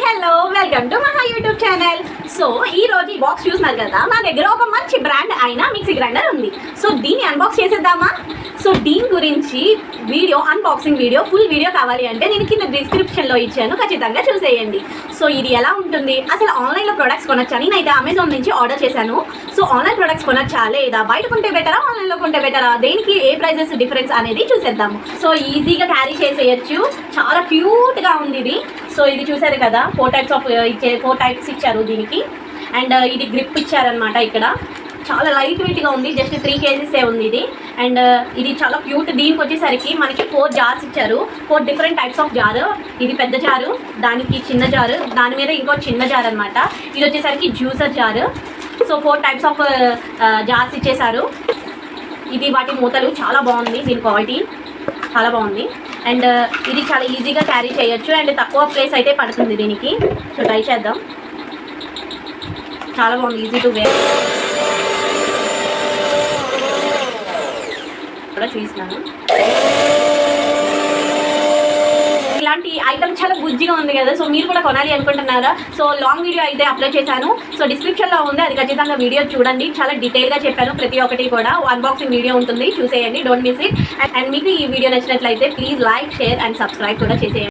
Hello welcome to మహా YouTube channel. So ఈ రోజు ఈ బాక్స్ చూస్తున్నారు కదా, నా దగ్గర ఒక మంచి బ్రాండ్ అయిన మిక్సీ గ్రైండర్ ఉంది. సో దీన్ని అన్బాక్స్ చేసేద్దామా? సో దీని గురించి video, unboxing video, full video కావాలి అంటే నేను కింద డిస్క్రిప్షన్లో ఇచ్చాను, ఖచ్చితంగా చూసేయండి. సో ఇది ఎలా ఉంటుంది, అసలు ఆన్లైన్లో ప్రొడక్ట్స్ కొనొచ్చా? నేనైతే అమెజాన్ నుంచి ఆర్డర్ చేశాను. సో ఆన్లైన్ ప్రొడక్ట్స్ కొనొచ్చా లేదా బయట కొంటే బెటరా, ఆన్లైన్లో కొంటే బెటరా, దేనికి ఏ ప్రైజెస్ డిఫరెన్స్ అనేది చూసేద్దాము. సో ఈజీగా క్యారీ చేసేయచ్చు, చాలా క్యూట్గా ఉంది ఇది. సో ఇది చూసారు కదా, 4 టైప్స్ ఇచ్చారు దీనికి. అండ్ ఇది గ్రిప్ ఇచ్చారనమాట. ఇక్కడ చాలా లైట్ వెయిట్గా ఉంది, జస్ట్ 3 kgs ఉంది ఇది. అండ్ ఇది చాలా క్యూట్. దీనికి వచ్చేసరికి మనకి 4 జార్స్ ఇచ్చారు, 4 డిఫరెంట్ టైప్స్ ఆఫ్ జారు. ఇది పెద్ద జారు, దానికి చిన్న జారు, దాని మీద ఇంకో చిన్న జార్ అనమాట. ఇది వచ్చేసరికి juicer jar. So 4 types of jars ఇచ్చేసారు. ఇది వాటి మూతలు చాలా బాగుంది, దీని క్వాలిటీ చాలా బాగుంది. అండ్ ఇది చాలా ఈజీగా క్యారీ చేయొచ్చు అండ్ తక్కువ ప్లేస్ అయితే పడుతుంది దీనికి. సో ట్రై చేద్దాం. చాలా బాగుంది, ఈజీ టు వేర్ కూడా చూసినాను. ఇలాంటి ఐటమ్ చాలా బుజ్జిగా ఉంది కదా. సో మీరు కూడా కొనాలి అనుకుంటున్నారా? సో లాంగ్ వీడియో అయితే అప్లోడ్ చేశాను, సో డిస్క్రిప్షన్లో ఉంది, అది ఖచ్చితంగా వీడియో చూడండి. చాలా డీటెయిల్గా చెప్పాను, ప్రతి ఒక్కటి కూడా అన్బాక్సింగ్ వీడియో ఉంటుంది, చూసేయండి, డోంట్ మిస్ ఇట్. అండ్ మీకు ఈ వీడియో నచ్చినట్లయితే please like, share and subscribe కూడా చేసేయండి.